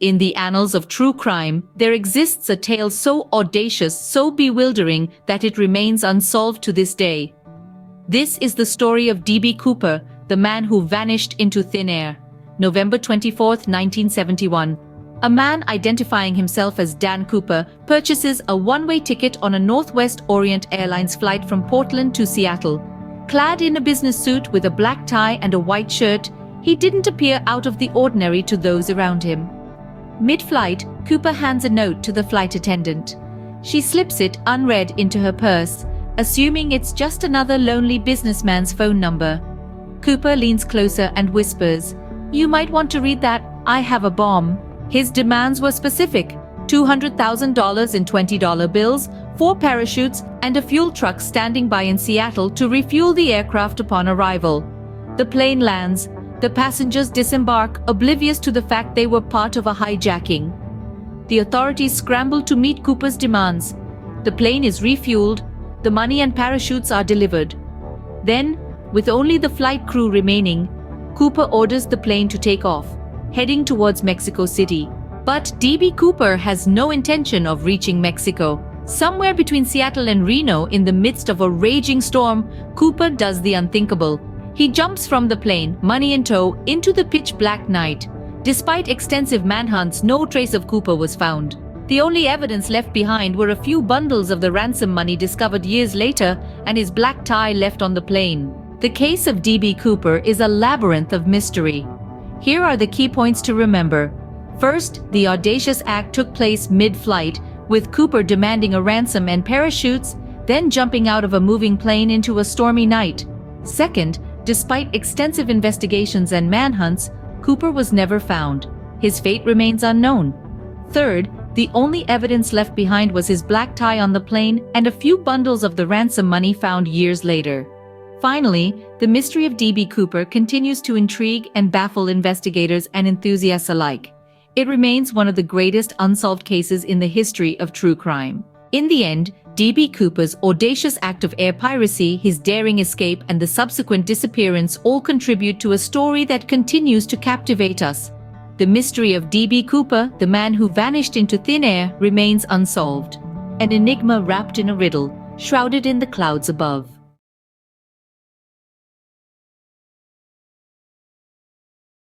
In the annals of true crime, there exists a tale so audacious, so bewildering, that it remains unsolved to this day. This is the story of D.B. Cooper, the man who vanished into thin air. November 24, 1971. A man identifying himself as Dan Cooper purchases a one-way ticket on a Northwest Orient Airlines flight from Portland to Seattle. Clad in a business suit with a black tie and a white shirt, he didn't appear out of the ordinary to those around him. Mid-flight, Cooper hands a note to the flight attendant. She slips it unread into her purse, assuming it's just another lonely businessman's phone number. Cooper leans closer and whispers, "You might want to read that, I have a bomb." His demands were specific: $200,000 in $20 bills, 4 parachutes, and a fuel truck standing by in Seattle to refuel the aircraft upon arrival. The plane lands. The passengers disembark, oblivious to the fact they were part of a hijacking. The authorities scramble to meet Cooper's demands. The plane is refueled, the money and parachutes are delivered. Then, with only the flight crew remaining, Cooper orders the plane to take off, heading towards Mexico City. But D.B. Cooper has no intention of reaching Mexico. Somewhere between Seattle and Reno, in the midst of a raging storm, Cooper does the unthinkable. He jumps from the plane, money in tow, into the pitch-black night. Despite extensive manhunts, no trace of Cooper was found. The only evidence left behind were a few bundles of the ransom money discovered years later and his black tie left on the plane. The case of D.B. Cooper is a labyrinth of mystery. Here are the key points to remember. First, the audacious act took place mid-flight, with Cooper demanding a ransom and parachutes, then jumping out of a moving plane into a stormy night. Second, despite extensive investigations and manhunts, Cooper was never found. His fate remains unknown. Third, the only evidence left behind was his black tie on the plane and a few bundles of the ransom money found years later. Finally, the mystery of D.B. Cooper continues to intrigue and baffle investigators and enthusiasts alike. It remains one of the greatest unsolved cases in the history of true crime. In the end, D.B. Cooper's audacious act of air piracy, his daring escape, and the subsequent disappearance all contribute to a story that continues to captivate us. The mystery of D.B. Cooper, the man who vanished into thin air, remains unsolved. An enigma wrapped in a riddle, shrouded in the clouds above.